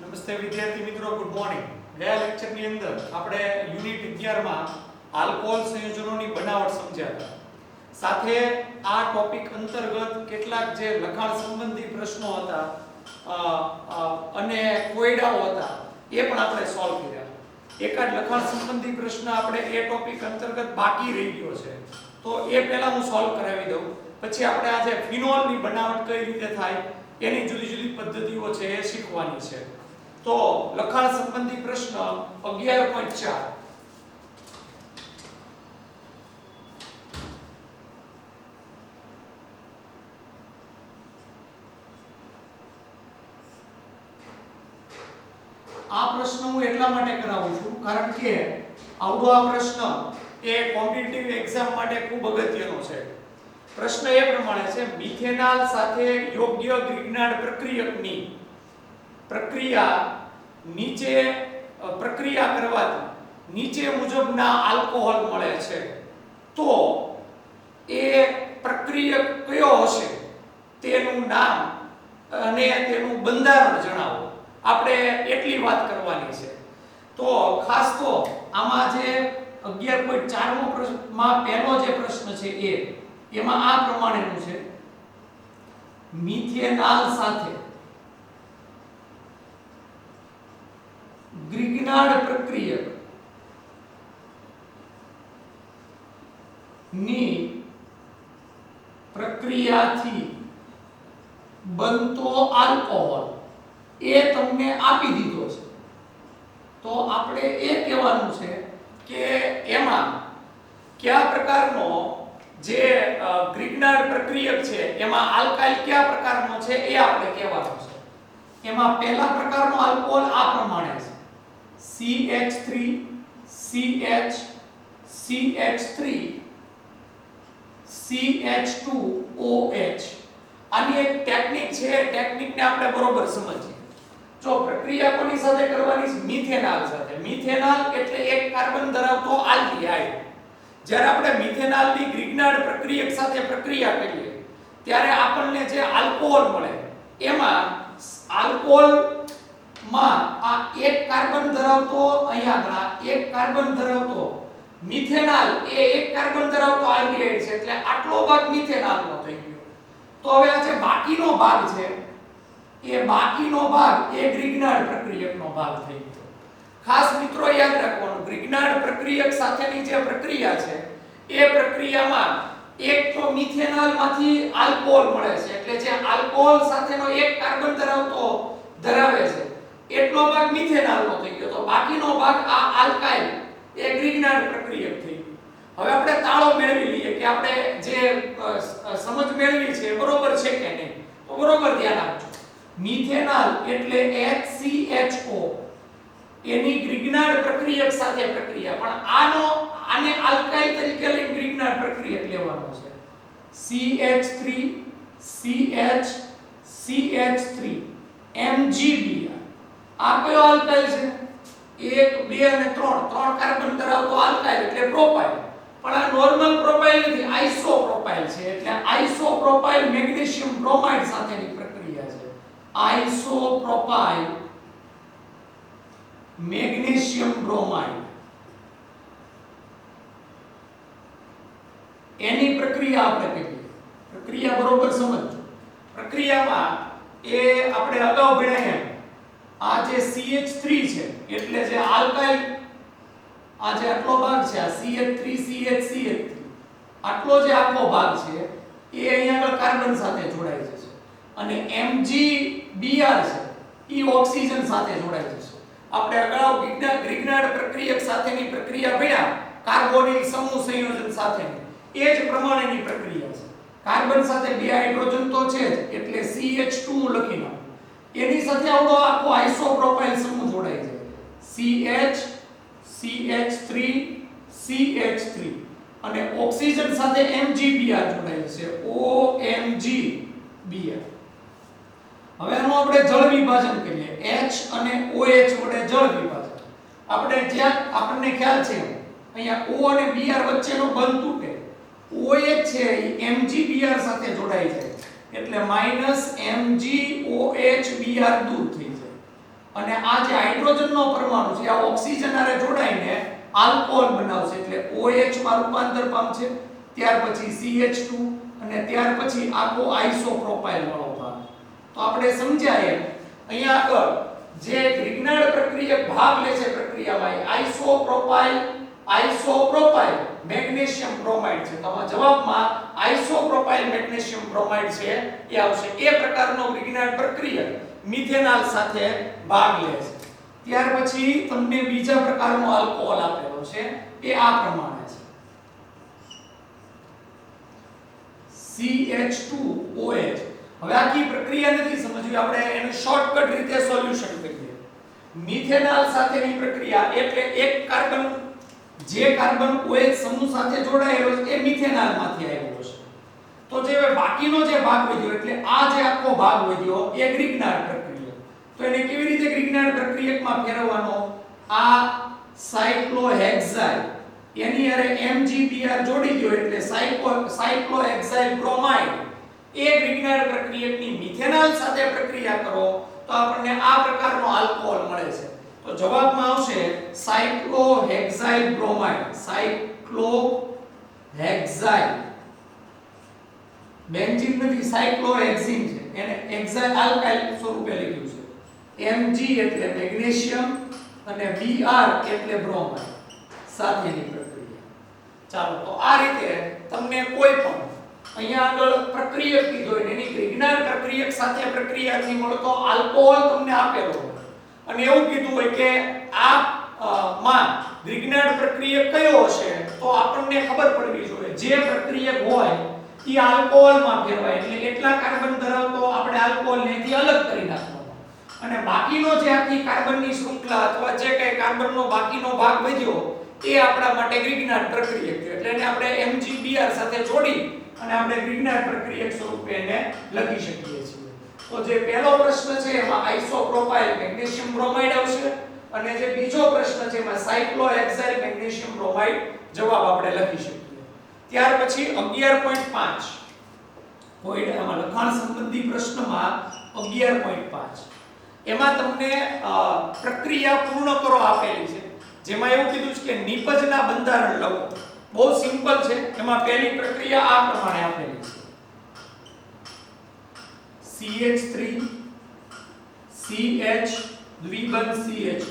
નમસ્તે વિદ્યાર્થી મિત્રો, ગુડ મોર્નિંગ. ગયા લેક્ચરની અંદર આપણે યુનિટ 11 માં આલ્કોહોલ સંયોજનોની બનાવટ સમજ્યા હતા. સાથે આ ટોપિક અંતર્ગત કેટલાક જે લખાણ સંબંધી પ્રશ્નો હતા અને કોયડાઓ હતા એ પણ આપણે સોલ્વ કર્યા. એકાદ લખાણ સંબંધી પ્રશ્ન આપણે એ ટોપિક અંતર્ગત બાકી રહી ગયો છે, તો એ પહેલા હું સોલ્વ કરાવી દઉં. પછી આપણે આજે ફિનોલની બનાવટ કઈ રીતે થાય એની જુદી જુદી પદ્ધતિઓ છે એ શીખવાની છે. તો લખાણ સંબંધી પ્રશ્ન 11.4. આ પ્રશ્ન હું એટલા માટે કરાવું છું કારણ કે આવડો આ પ્રશ્ન એ કોમ્પિટિટિવ એક્ઝામ માટે ખૂબ અગત્યનો છે. પ્રશ્ન એ પ્રમાણે છે, મિથેનોલ સાથે યોગ્ય ગ્રિગ્નાર્ડ પ્રક્રિયકની પ્રક્રિયા કરવાથી નીચે મુજબના આલ્કોહોલ મળે છે, તો એ પ્રક્રિયક કયો હશે તેનું નામ અને તેનું બંધારણ જણાવો. આપણે એટલી વાત કરવાની છે. તો ખાસ તો આમાં જે 11.4 મો પ્રશ્નમાં પહેલો જે પ્રશ્ન છે એમાં આ પ્રમાણેનું છે, મિથેનોલ સાથે ગ્રિગ્નાર્ડ પ્રક્રિયક ની પ્રક્રિયાથી બનતો આલ્કોહોલ એ તમને આપી દીધો છે. તો આપણે એ કહેવાનું છે કે એમાં કયા પ્રકારનો જે ગ્રિગ્નાર્ડ પ્રક્રિયક છે એમાં આલ્કાઇલ કયા પ્રકારનો છે એ આપણે કહેવાનું છે. એમાં પહેલા પ્રકારનો આલ્કોહોલ આ પ્રમાણે છે, CH3 CH CH3 CH2OH. આની એક ટેકનિક છે, ટેકનિકને આપણે બરોબર સમજીએ. જો પ્રક્રિયા કોની સાથે કરવાની છે? મિથેનોલ સાથે. મિથેનોલ એટલે એક કાર્બન ધરાવતો આલ્ડીહાઇડ. જ્યારે આપણે મિથેનોલની ગ્રિગ્નાર્ડ પ્રક્રિયક સાથે પ્રક્રિયા કરીએ ત્યારે આપણને જે આલ્કોહોલ મળે એમાં આલ્કોહોલમાં આ એક કાર્બન ધરાવતો એક કાર્બન ધરાવતો મિથેનોલ એ એક કાર્બન ધરાવતો આલ્ડીહાઇડ છે, એટલે આટલો ભાગ મિથેનોલનો થઈ ગયો. તો હવે આ જે બાકીનો ભાગ છે એ બાકીનો ભાગ એ ગ્રિગ્નાર્ડ પ્રક્રિયકનો ભાગ થઈ ગયો. ખાસ મિત્રો યાદ રાખવાનું, ગ્રિગ્નાર્ડ પ્રક્રિયક સાથેની જે પ્રક્રિયા છે એ પ્રક્રિયામાં એક તો મિથેનોલમાંથી આલ્કોહોલ મળે છે, એટલે જે આલ્કોહોલ સાથેનો એક કાર્બન ધરાવે છે એટલો ભાગ મિથેનોલનો થઈ ગયો. તો બાકીનો ભાગ આ આલ્કાઇલ એ ગ્રિગ્નાર્ડ પ્રક્રિયક થઈ ગયું. હવે આપણે તાળો મેળવી લઈએ કે આપણે જે સમજ મેળવી છે બરોબર છે કે નહીં. તો બરોબર ધ્યાન આપજો. મિથેનોલ એટલે HCHO એની ગ્રિગ્નાર્ડ પ્રક્રિયક સાથે પ્રક્રિયા, પણ આને આલ્કાઇલ તરીકે લઈને ગ્રિગ્નાર્ડ પ્રક્રિયક લેવાનો છે. CH3 CH CH3 MgBr. આ કયો આલ્કાઇલ છે? 1 2 અને 3 કાર્બન ધરાવતો આલ્કાઇલ એટલે પ્રોપાઇલ. પણ આ નોર્મલ પ્રોપાઇલ નથી, આઇસોપ્રોપાઇલ છે. એટલે આઇસોપ્રોપાઇલ મેગ્નેશિયમ બ્રોમાઇડ સાથેની પ્રક્રિયા છે. આઇસોપ્રોપાઇલ મેગ્નેશિયમ બ્રોમાઇડ એની પ્રક્રિયા આપણે કરીએ. પ્રક્રિયા બરોબર સમજો. પ્રક્રિયામાં એ આપણે અગાઉ ભણ્યા આ જે CH3 છે એટલે જે આલ્કાઇલ આ જે આટલો ભાગ છે આ CH3 CH આટલો જે આખો ભાગ છે એ અહીંયા આગળ કાર્બન સાથે જોડાઈ જશે, અને MgBr છે એ ઓક્સિજન સાથે જોડાઈ જશે. આપણે અગાઉ ગ્રિગ્નાર્ડ પ્રક્રિયક સાથેની પ્રક્રિયા ભણ્યા કાર્બોનિલ સમૂહ સંયોજન સાથેની, એ જ પ્રમાણેની પ્રક્રિયા છે. કાર્બન સાથે બે હાઇડ્રોજન તો છે જ, એટલે CH2 લખી નાખો. એની સાથે આવડો આખો આઇસોપ્રોપાઇલ સમૂહ જોડાઈ જાય, CH3 CH3 અને ઓક્સિજન સાથે MgBr જોડાય છે, OMgBr. હવે આનું આપણે જળ વિભાજન કરીએ. H અને OH વડે જળ વિભાજન. આપણને ખ્યાલ છે અહીંયા O અને Br વચ્ચેનો બંધ તૂટે, OH છે એ MgBr સાથે જોડાઈ જાય એટલે -MgOH Br દૂર થઈ જાય. અને આ જે હાઇડ્રોજનનો પરમાણુ છે આ ઓક્સિજન હારે જોડાઈને આલ્કોહોલ બનાવશે એટલે OH માં રૂપાંતર પામશે, ત્યાર પછી CH2 અને ત્યાર પછી આખો આઇસોપ્રોપાઇલ વાળો ભાગ. તો આપણે સમજાય અહીંયા આગળ જે ગ્રિગ્નાર્ડ પ્રક્રિયક ભાગ લે છે પ્રક્રિયામાં આઇસોપ્રોપાઇલ મેગ્નેશિયમ બ્રોમાઇડ છે. તો આમાં જવાબમાં આઇસોપ્રોપાઇલ મેગ્નેશિયમ બ્રોમાઇડ છે એ આવશે. એ પ્રકારનો ગ્રિગ્નાર્ડ પ્રક્રિયક મિથેનોલ સાથે ભાગ લે છે. ત્યાર પછી તમને બીજા પ્રકારનો આલ્કોહોલ આપેલો છે એ આ પ્રમાણે છે CH2OH. હવે આખી પ્રક્રિયા નથી સમજવી, આપણે એનું શોર્ટકટ રીતે સોલ્યુશન કરીએ. મિથેનોલ સાથેની પ્રક્રિયા એટલે એક કાર્બન જે કાર્બન OH સમૂહ સાથે જોડાયેલો છે એ મિથેનોલમાંથી આવ્યો છે. તો જે બાકીનો જે ભાગ વધ્યો એટલે આ જે આખો ભાગ વધ્યો એ ગ્રિગ્નાર્ડ પ્રક્રિયક. તો એને કેવી રીતે ગ્રિગ્નાર્ડ પ્રક્રિયકમાં ફેરવવાનો? આ સાયક્લોહેક્સાઇલ એની હારે MgBr જોડી દો એટલે સાયક્લોહેક્સાઇલ બ્રોમાઇડ. એ ગ્રિગ્નાર્ડ પ્રક્રિયકની મિથેનોલ સાથે પ્રક્રિયા કરો તો આપણને આ પ્રકારનો આલ્કોહોલ મળે છે. તો જવાબમાં આવશે સાયક્લોહેક્સાઇલ બ્રોમાઇડ. સાયક્લોહેક્સાઇલ બેન્ઝીન નથી, સાયક્લોહેક્સીન છે, એને હેક્સાઇલ આલ્કાઇલ સ્વરૂપે લખ્યું છે. Mg એટલે મેગ્નેશિયમ અને Br એટલે બ્રોમાઇડ સાથેની પ્રક્રિયા. ચાલો, તો આ રીતે તમને કોઈ પણ અહીંયા આગળ પ્રક્રિયક કીધો હોય એની ગ્રિગ્નાર્ડ પ્રક્રિયક સાથે પ્રક્રિયાથી મળતો આલ્કોહોલ તમને આપેલો હોય અને એવું કીધું હોય કે આ માં ગ્રિગ્નાર્ડ પ્રક્રિયક કયો હશે તો આપણને ખબર પડવી જોઈએ જે પ્રક્રિયક હોય એ આલ્કોહોલમાં ફેરવાય એટલે એટલા કાર્બન ધરાવતો આપણે આલ્કોહોલને એથી અલગ કરી નાખવાનો અને બાકીનો જે આખી કાર્બનની શૃંખલા અથવા જે કઈ કાર્બનનો બાકીનો ભાગ વધ્યો એ આપણા માટે ગ્રિગ્નાર્ડ પ્રક્રિયક છે એટલે એને આપણે MgBr સાથે જોડી અને આપણે ગ્રિગ્નાર્ડ પ્રક્રિયક સ્વરૂપે એને લખી શકીએ છીએ. તો જે પહેલો પ્રશ્ન છે એમાં આઇસોપ્રોપાઇલ મેગ્નેશિયમ બ્રોમાઇડ આવશે અને જે બીજો પ્રશ્ન છે એમાં સાયક્લોહેક્સાઇલ મેગ્નેશિયમ બ્રોમાઇડ જવાબ આપણે લખી શકીએ. ત્યાર પછી 11.5 પોઈન્ટ આમાં લખાણ સંબંધી પ્રશ્નમાં 11.5 એમાં તમને પ્રક્રિયા પૂર્ણ કરો આપેલી છે જેમાં એવું કીધું છે કે નિપજના બંધારણ લખો. બહુ સિમ્પલ છે. એમાં પહેલી પ્રક્રિયા આ પ્રમાણે આપેલી છે CH3 CH દ્વિબંધ CH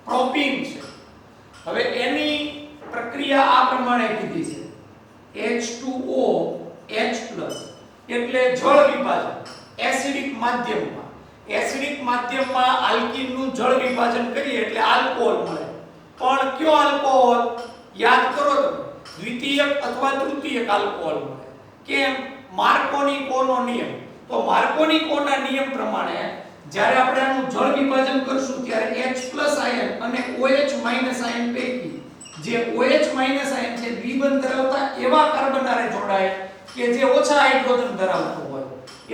પ્રોપીન છે. હવે એની પ્રક્રિયા આ પ્રમાણે કીધી છે H2O H+ એટલે જળ વિભાજન એસિડિક માધ્યમમાં. એસિડિક માધ્યમમાં આલ્કીનનું જળ વિભાજન કરીએ એટલે આલ્કોહોલ મળે. પણ કયો આલ્કોહોલ? યાદ કરો તમે, દ્વિતીયક અથવા તૃતીયક આલ્કોહોલ મળે. કેમ? માર્કોની-કોનો નિયમ. તો માર્કોની-કોના નિયમ પ્રમાણે જ્યારે આપણે આનું જળ વિભાજન કરશું ત્યારે H+ આયન અને OH- આયન પૈકી જે OH- આયન છે દ્વિબંધ ધરાવતા એવા કાર્બન હારે જોડાય કે જે ઓછા હાઇડ્રોજન ધરાવતો હોય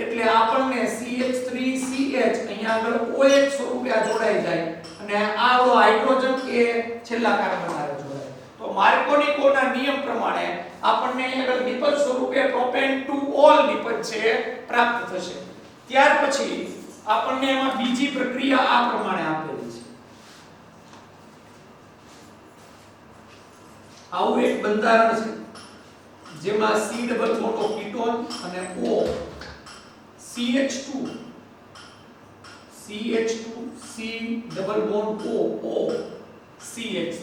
એટલે આપણને CH3CH અહીંયા આગળ OH સ્વરૂપે આ જોડાઈ જાય અને આ હાઇડ્રોજન એ છેલ્લા કાર્બન હારે જોડાય. તો માર્કોની-કોના નિયમ પ્રમાણે આપણને અહીં આગળ નિપજ સ્વરૂપે પ્રોપેન ટુ ઓલ નિપજ છે પ્રાપ્ત થશે. ત્યાર પછી આપણને એમાં બીજી પ્રક્રિયા આ પ્રમાણે આપેલી છે. આવું એક બંધારણ છે જેમાં C ડબલ બોન્ડ કીટોન અને O CH2 C double bond O CH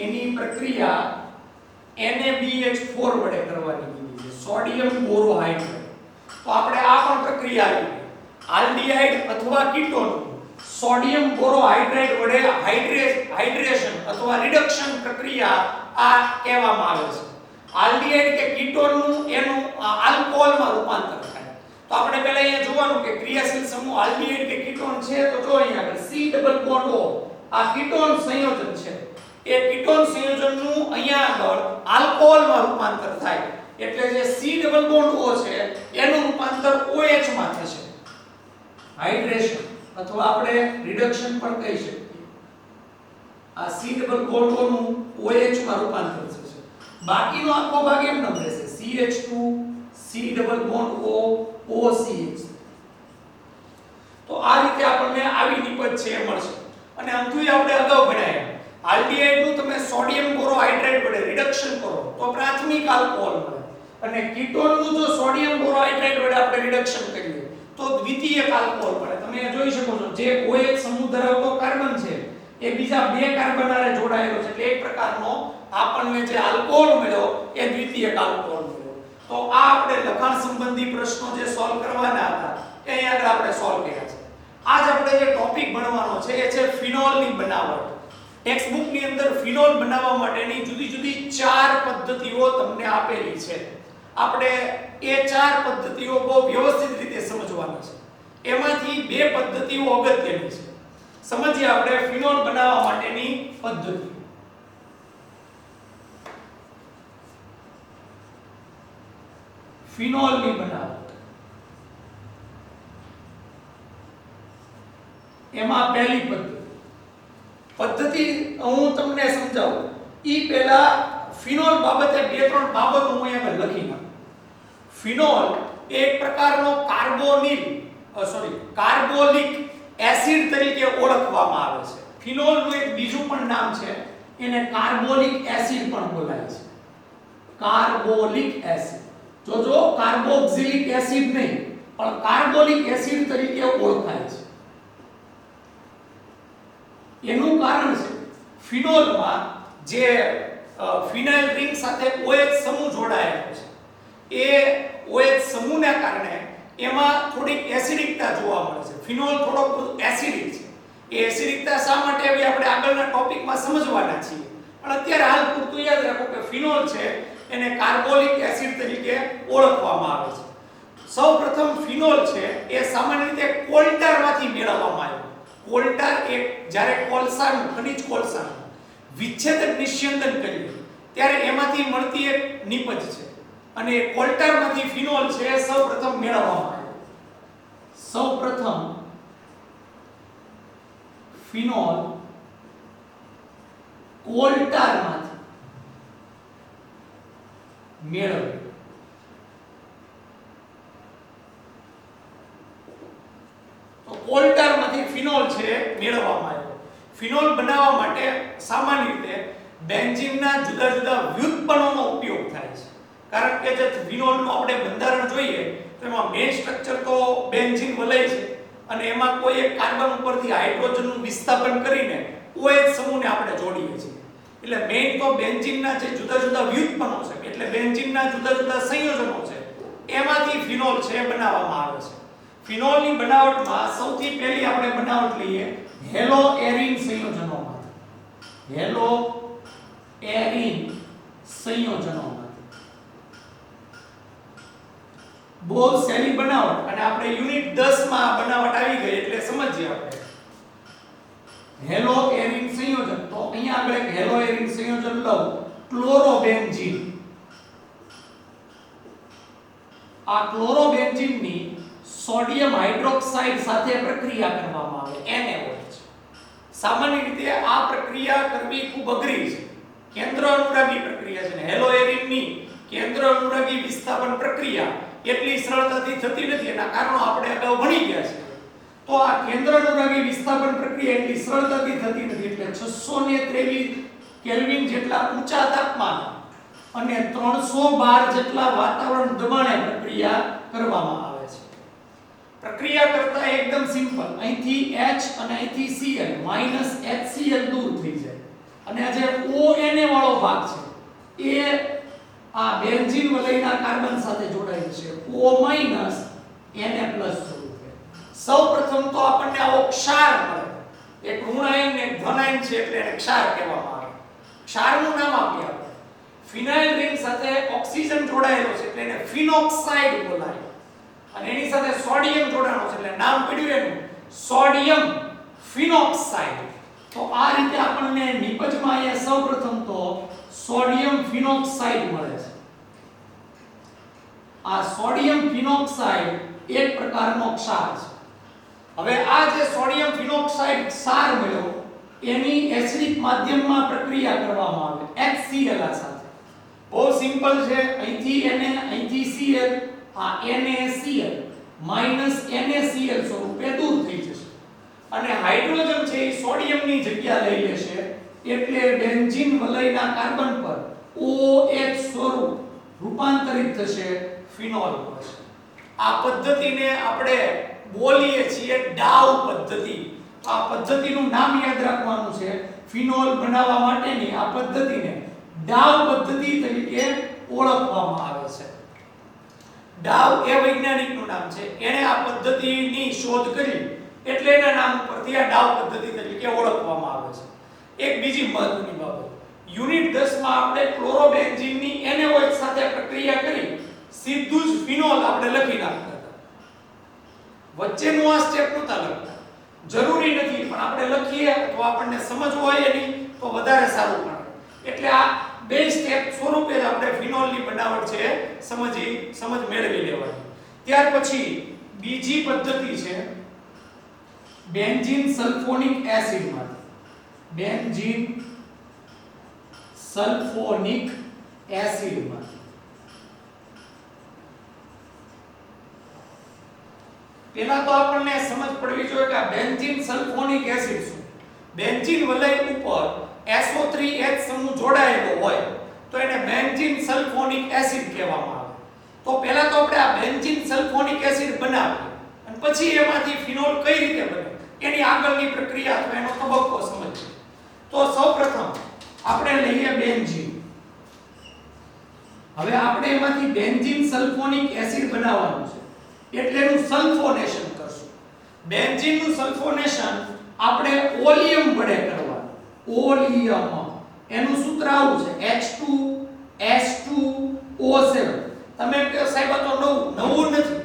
એની પ્રક્રિયા NaBH4 વડે કરવાની કીધી છે સોડિયમ બોરોહાઇડ્રેટ. તો આપણે આ પણ પ્રક્રિયા આવી આલ્ડીહાઇડ અથવા કીટોન સોડિયમ બોરોહાઇડ્રેટ વડે હાઇડ્રેશન અથવા રિડક્શન પ્રક્રિયા આ કહેવામાં આવે છે. આલ્ડીહાઇડ કે કીટોનનું એનું આલ્કોહોલમાં રૂપાંતર થાય. તો આપણે પહેલા અહીંયા જોવાનું કે ક્રિયાશીલ સમૂહ આલ્ડીહાઇડ કે કીટોન છે તો જો અહીંયા આગળ C ડબલ બોન્ડ O આ કીટોન સંયોજન છે. એ કીટોન સંયોજનનું અહીંયા આગળ આલ્કોહોલમાં રૂપાંતર થાય એટલે જે C ડબલ બોન્ડ O છે એનું રૂપાંતર OH માં થશે. હાઇડ્રેશન અથવા આપણે રિડક્શન પણ કહી શકીએ. આ C ડબલ બોન્ડ O નું OH માં રૂપાંતર થશે. બાકીનો આખો ભાગ એમ ન રહેશે CH2 C double bond O OCH. તો આ રીતે આપણને આવી છે એ મળશે. અને આમથી આપણે અગાઉ ભણ્યા આલ્ડીહાઇડ નું તમે સોડિયમ બોરોહાઇડ્રેટ વડે રિડક્શન કરો તો પ્રાથમિક આલ્કોહોલ મળે, અને કીટોન નું જો સોડિયમ બોરોહાઇડ્રેટ વડે આપણે રિડક્શન કરીએ તો દ્વિતીયક આલ્કોહોલ મળે. તમે જોઈ શકો છો જે OH સમૂહ ધરાવતો કાર્બન છે એ બીજા બે કાર્બન હારે જોડાયેલો છે, એટલે એક પ્રકારનો આપણને જે આલ્કોહોલ મળ્યો એ દ્વિતીયક આલ્કોહોલ મળ્યો. તો આ આપણે લખાણ સંબંધી પ્રશ્નો જે સોલ્વ કરવાના હતા એ અહીં આગળ આપણે સોલ્વ કર્યા છે. આજ આપણે જે ટોપિક ભણવાનો છે એ છે ફિનોલની બનાવટ. ટેક્સ્ટ બુક ની અંદર ફિનોલ બનાવવા માટેની જુદી જુદી 4 પદ્ધતિઓ તમને આપેલી છે. આપણે એ 4 પદ્ધતિઓ બહુ વ્યવસ્થિત રીતે સમજવાની છે. એમાંથી બે પદ્ધતિઓ અગત્યની છે. સમજીએ આપણે ફિનોલ બનાવવા માટેની પદ્ધતિ. ફિનોલની બનાવટ. એમાં પહેલી પદ્ધતિ હું તમને સમજાવું. ઈ પહેલા ફિનોલ બાબતે બે ત્રણ બાબતો હું અહીંયા લખી નાખું. ફિનોલ એક પ્રકારનો કાર્બોલિક એસિડ તરીકે ઓળખવામાં આવે છે. ફિનોલનું એક બીજું પણ નામ છે, એને કાર્બોલિક એસિડ પણ બોલાય છે. કાર્બોલિક એસિડ. જોજો કાર્બોક્સિલિક એસિડ નહીં પણ કાર્બોલિક એસિડ તરીકે ઓળખાય છે. એનું કારણ છે ફિનોલમાં જે ફિનાઇલ રિંગ સાથે OH સમૂહ જોડાયેલો છે એ OH સમૂહના કારણે એમાં થોડીક એસિડિકતા જોવા મળે છે. ફિનોલ થોડોક એસિડિક છે. એ એસિડિકતા શા માટે આવી આપણે આગળના ટોપિકમાં સમજવાના છીએ, પણ અત્યારે હાલ પૂરતું યાદ રાખો કે ફિનોલ છે એને કાર્બોલિક એસિડ તરીકે ઓળખવામાં આવે છે. સૌપ્રથમ ફિનોલ છે એ સામાન્ય રીતે કોલટારમાંથી મેળવવામાં આવ્યો. કોલટાર એક જ્યારે કોલસાનું ખનિજ કોલસાનું વિચ્છેદક નિસ્યંદન કરીએ ત્યારે એમાંથી મળતી એક નિપજ છે, અને કોલટારમાંથી ફિનોલ છે સૌપ્રથમ મેળવવામાં આવ્યો. સૌપ્રથમ ફિનોલ કોલટારમાંથી મેળવ્યો. તો કોલટારમાંથી ફિનોલ છે મેળવવામાં આવ્યો. ફિનોલ બનાવવા માટે સામાન્ય રીતે બેન્ઝીનના જુદા જુદા વ્યુત્પન્નોનો ઉપયોગ થાય છે. કારણ કે જે ફિનોલનું આપણે બંધારણ જોઈએ તો એમાં મેઇન સ્ટ્રક્ચર તો બેન્ઝીન વલય છે, અને એમાં કોઈ એક કાર્બન ઉપરથી હાઇડ્રોજનનું વિસ્થાપન કરીને OH સમૂહને આપણે જોડીએ છીએ. એટલે મેઇન તો બેન્ઝીનના જે જુદા જુદા વ્યુત્પન્નો છે, એટલે બેન્ઝીનના જુદા જુદા સંયોજનો છે, એમાંથી ફિનોલ છે બનાવવામાં આવે છે. ફિનોલની બનાવટમાં સૌથી પહેલી આપણે બનાવટ લઈએ હેલો એરિન સંયોજનોમાંથી. હેલો એરિન સંયોજનોમાંથી બહુ સહેલી બનાવટ, અને આપણે યુનિટ 10 માં બનાવટ આવી ગઈ એટલે સમજીએ આપણે. હેલો એરિન સંયોજન, તો અહીંયા આપણે એક હેલો એરિન સંયોજન લઉં, ક્લોરોબેન્ઝીન. આ ક્લોરોબેન્ઝીનની સોડિયમ હાઇડ્રોક્સાઇડ સાથે પ્રક્રિયા કરવામાં આવે NaOH. સામાન્ય રીતે આ પ્રક્રિયા કરવી ખૂબ અઘરી છે, કેન્દ્ર અનુરાગી પ્રક્રિયા છે. હેલો એરિનની કેન્દ્ર અનુરાગી વિસ્થાપન પ્રક્રિયા એટલી સરળતાથી થતી નથી. એના કારણો આપણે અગાઉ ભણી ગયા છે. તો આ કેન્દ્ર અનુરાગી વિસ્થાપન પ્રક્રિયા એટલી સરળતાથી થતી નથી, એટલે 623 કેલ્વિન જેટલા ઊંચા તાપમાન અને 312 જેટલા વાતાવરણ દબાણે પ્રક્રિયા કરવામાં આવે છે. પ્રક્રિયા કરતા એકદમ સિમ્પલ, અહીંથી H અને અહીંથી Cl HCl દૂર થઈ જાય, અને આ જે ONA વાળો ભાગ છે એ આ બેન્ઝીન વલયના કાર્બન સાથે જોડાયેલ છે. O Na સ્વરૂપે સૌપ્રથમ તો આપણને આવો ક્ષાર મળે. એક ઋણાયન ને એક ધનાયન છે એટલે એને ક્ષાર કહેવામાં આવે. ક્ષારનું નામ આપીએ આપણે. ફિનાઇલ રિંગ સાથે ઓક્સિજન જોડાયેલો છે એટલે એને ફિનોક્સાઇડ બોલાય, અને એની સાથે સોડિયમ જોડાણો છે એટલે નામ પડ્યું એનું સોડિયમ ફિનોક્સાઇડ. તો આ રીતે આપણને નિપજમાં અહીંયા સૌપ્રથમ તો સોડિયમ ફિનોક્સાઇડ મળે છે. આ સોડિયમ ફિનોક્સાઇડ એક પ્રકારનો ક્ષાર છે. હવે આ જે સોડિયમ ફિનોક્સાઇડ ક્ષાર મળ્યો એની એસિડિક માધ્યમમાં પ્રક્રિયા કરવામાં આવે HCl સાથે. બહુ સિમ્પલ છે, અહીંથી Na અહીંથી Cl, આ NaCl NaCl સ્વરૂપે દૂર થઈ જશે, અને હાઇડ્રોજન છે એ સોડિયમની જગ્યા લઈ લેશે એટલે બેન્ઝીન વલયના કાર્બન પર OH સ્વરૂપ રૂપાંતરિત થશે ફિનોલ પર. આ પદ્ધતિને આપણે બોલીએ છીએ ડાવ પદ્ધતિ. આ પદ્ધતિનું નામ યાદ રાખવાનું છે. ફિનોલ બનાવવા માટેની આ પદ્ધતિને ડાવ પદ્ધતિ તરીકે ઓળખવામાં આવે છે. ડાવ એ વૈજ્ઞાનિકનું નામ છે. એણે આ પદ્ધતિની શોધ કરી એટલે એના નામ પરથી આ ડાવ પદ્ધતિ તરીકે ઓળખવામાં આવે છે. એક બીજી મહત્વની બાબત, યુનિટ 10 માં આપણે ક્લોરોબેન્ઝીનની NaOH સાથે પ્રક્રિયા કરી સીધું જ ફિનોલ આપણે લખી નાખતા હતા. વચ્ચેનું આ સ્ટેપ નહોતા લખતા. જરૂરી નથી પણ આપણે લખીએ તો આપણને સમજ હોય એની તો વધારે સારું પડે. એટલે આ બે સ્ટેપ સ્વરૂપે જ આપણે ફિનોલની બનાવટ છે સમજ મેળવી લેવાની. ત્યાર પછી બીજી પદ્ધતિ છે બેન્ઝીન સલ્ફોનિક એસિડ માંથી. બેન્ઝીન સલ્ફોનિક એસિડ માંથી પહેલા તો આપણને સમજ પડવી જોઈએ કે આ બેન્ઝીન સલ્ફોનિક એસિડ શું. બેન્ઝીન વલય ઉપર SO3H સમૂહ જોડાયેલો હોય તો એને બેન્ઝીન સલ્ફોનિક એસિડ કહેવામાં આવે. તો પહેલા તો આપણે આ બેન્ઝીન સલ્ફોનિક એસિડ બનાવીએ અને પછી એમાંથી ફિનોલ કઈ રીતે બને એની આગળની પ્રક્રિયા અથવા એનો તબક્કો સમજીએ. તો સૌપ્રથમ આપણે લઈએ બેન્ઝીન. હવે આપણે એમાંથી બેન્ઝીન સલ્ફોનિક એસિડ બનાવવાનું છે એટલે એનું સલ્ફોનેશન કરશું. બેન્ઝીનનું સલ્ફોનેશન આપણે ઓલિયમ વડે કરવાનું. ઓલિયમ એનું સૂત્ર આવું છે H2S2O7. તમે કહો સાહેબ આ તો નવું નથી.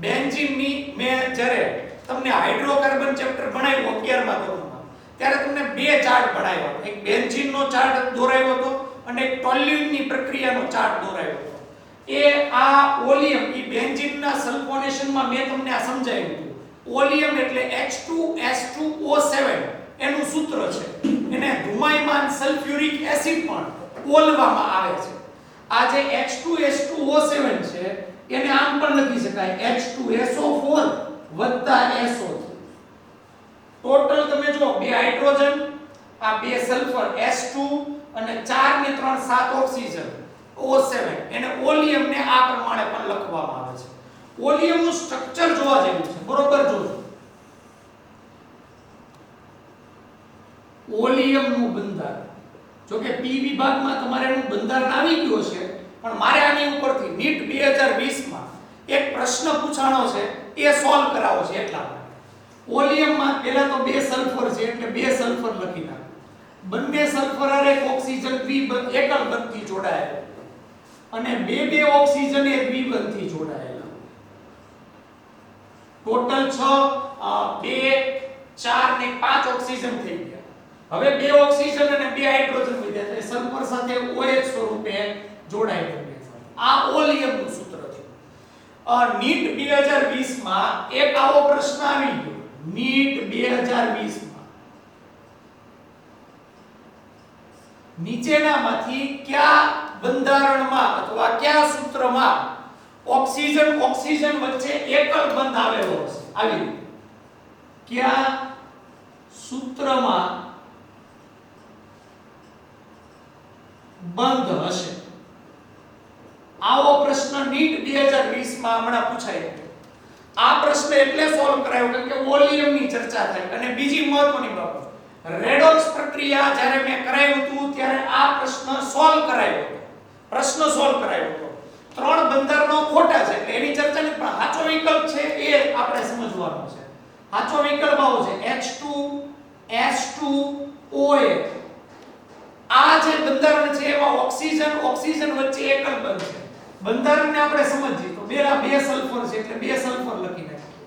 બેન્ઝીનની મેં જ્યારે તમને હાઇડ્રોકાર્બન ચેપ્ટર ભણાવ્યું 11મા ધોરણમાં ત્યારે તમને બે ચાર્ટ ભણાવ્યા. એક બેન્ઝીનનો ચાર્ટ દોરાયો હતો અને એક ટોલ્યુઇનની પ્રક્રિયાનો ચાર્ટ દોરાયો હતો. એ આ ઓલિયમ એ બેન્ઝીનના સલ્ફોનેશનમાં મેં તમને આ સમજાવ્યું હતું. ઓલિયમ એટલે H2S2O7 એનું સૂત્ર છે. એને ધુમાયમાન સલ્ફ્યુરિક એસિડ પણ બોલવામાં આવે છે. આ જે H2S2O7 છે એને આમ પણ લખી શકાય H2SO4 SO3. ટોટલ તમે જો બે હાઇડ્રોજન, આ બે સલ્ફર S2 અને 4 ને 3 7 ઓક્સિજન O7 એને ઓલિયમ ને આ પ્રમાણે પણ લખવામાં આવે છે. ઓલિયમનું સ્ટ્રક્ચર જોવા જેવું છે. બરોબર જોજો. ઓલિયમનું બંધારણ જો કે P વિભાગમાં તમારે એનું બંધારણ આવી ગયું છે પણ મારે આની ઉપરથી નીટ 2020 માં એક પ્રશ્ન પૂછાણો છે એ સોલ્વ કરાવો છે એટલા માટે. ઓલિયમમાં પહેલા તો બે સલ્ફર છે એટલે બે સલ્ફર લખી નાખો. બંને સલ્ફર અને ઓક્સિજન એકલ બંધથી જોડાયેલા અને બે ઓક્સિજન એ દ્વિબંધથી જોડાયેલા. ટોટલ 6 2 4 ને 5 ઓક્સિજન થઈ ગયા. હવે બે ઓક્સિજન અને બે હાઇડ્રોજન વધ્યા એટલે સલ્ફર સાથે OH સ્વરૂપે જોડાઈ ગયા. આ ઓલિયમનું સૂત્ર છે. નીટ 2020 માં એક આવો પ્રશ્ન આવી ગયો. નીટ 2020 માં નીચેનામાંથી કયા બંધારણમાં અથવા કયા સૂત્રમાં ઓક્સિજન વચ્ચે એકલ બંધ આવેલો હશે? આવી રીતે કયા સૂત્રમાં બંધ હશે? આવો પ્રશ્ન નીટ 2020 માં હમણાં પૂછાયો. આ પ્રશ્ન એટલે સોલ્વ કરાયો કેમ કે ઓલિયમની ચર્ચા થઈ. અને બીજી મહત્વની બાબત, રેડોક્સ પ્રક્રિયા જ્યારે મેં કરાવ્યું હતું ત્યારે આ પ્રશ્ન સોલ્વ કરાયો હતો. ત્રણ બંધારણો ખોટા છે એટલે એની ચર્ચા નહીં, પણ સાચો વિકલ્પ છે એ આપણે સમજવાનો છે. સાચો વિકલ્પ આવો છે H2S2OH. આ જે બંધારણ છે એમાં ઓક્સિજન વચ્ચે એકલ બંધ છે. બંધારણને આપણે સમજીએ તો બે સલ્ફર છે એટલે બે સલ્ફર લખી નાખીએ.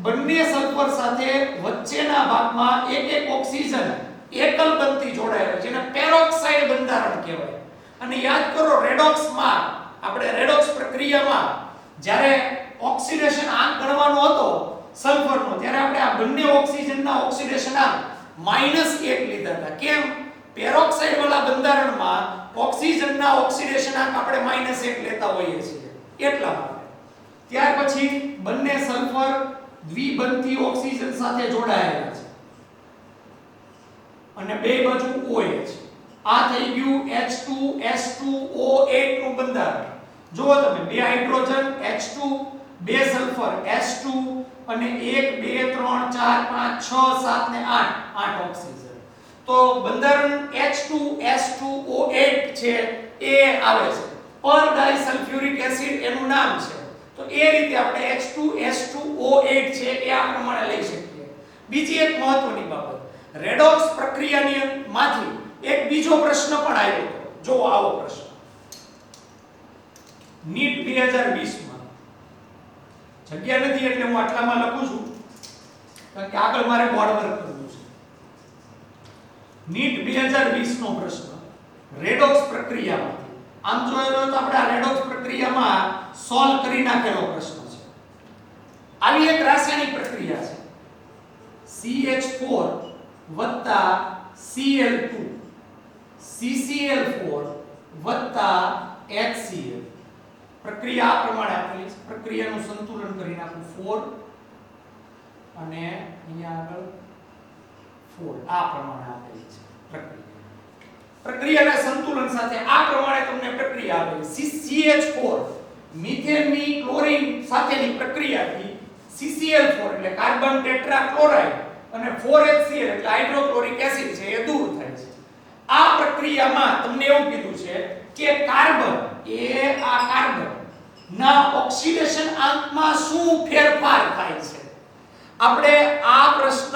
બંને સલ્ફર સાથે વચ્ચેના ભાગમાં એક ઓક્સિજન એકલ બંધથી જોડાયેલો જેને પેરોક્સાઇડ બંધારણ કહેવાય. અને યાદ કરો રેડોક્સમાં આપણે રેડોક્સ પ્રક્રિયામાં જ્યારે ઓક્સિડેશન આંક ગણવાનો હતો સલ્ફરનો ત્યારે આપણે આ બંને ઓક્સિજનના ઓક્સિડેશન આંક -1 લીધા હતા. કેમ? પેરોક્સાઇડ વાળા બંધારણમાં ઓક્સિજનના ઓક્સિડેશન આંક આપણે -1 લેતા હોઈએ છીએ એટલા માટે. ત્યાર પછી બંને સલ્ફર દ્વિબંધી ઓક્સિજન સાથે જોડાયેલા છે. અને બે બાજુ OH. આ થઈ ગયું H2S2O8 નું બંધારણ. જો તમે બે હાઇડ્રોજન H2, બે સલ્ફર S2 અને 1 2 3 4 5 6 7 ને 8 ઓક્સિજન. તો બંધારણ H2S2O8 છે એ આવે છે. પર ડાઇસલ્ફ્યુરિક એસિડ એનું નામ છે. તો એ રીતે આપણે H2S2O8 છે એ આ પ્રમાણે લઈ શકીએ. બીજી એક મહત્વની બાબત, રેડોક્સ પ્રક્રિયાની માંથી એક બીજો પ્રશ્ન પણ આવ્યો હતો. જો આવો પ્રશ્ન નીટ 2020 માં, જગ્યા નથી એટલે હું આટલામાં લખું છું કારણ કે આગળ મારે બોર્ડ વર્ક કરવું છે. નીટ 2020 નો પ્રશ્ન રેડોક્સ પ્રક્રિયામાંથી, આમ જોઈએ તો આપણે આ રેડોક્સ પ્રક્રિયામાં સોલ્વ કરી નાખેલો પ્રશ્ન છે. આવી એક રાસાયણિક પ્રક્રિયા છે CH4 Cl2 CCl4 HCl. પ્રક્રિયા આ પ્રમાણે આપેલી છે. પ્રક્રિયાનું સંતુલન કરી નાખું 4 અને અહીંયા આગળ 4 આ પ્રમાણે આપેલી છે પ્રક્રિયા. પ્રક્રિયાના સંતુલન સાથે આ પ્રમાણે તમને પ્રક્રિયા આપેલી CH4 મિથેનની ક્લોરીન સાથેની પ્રક્રિયાથી CCl4 એટલે કાર્બન ટેટ્રાક્લોરાઇડ અને 4HCl એટલે હાઇડ્રોક્લોરિક એસિડ છે એ દૂર થાય છે. આ પ્રક્રિયામાં તમને એવું કીધું છે કે કાર્બન આ કાર્બન ના ઓક્સિડેશન આંકમાં શું ફેરફાર થાય છે. આપણે આ પ્રશ્ન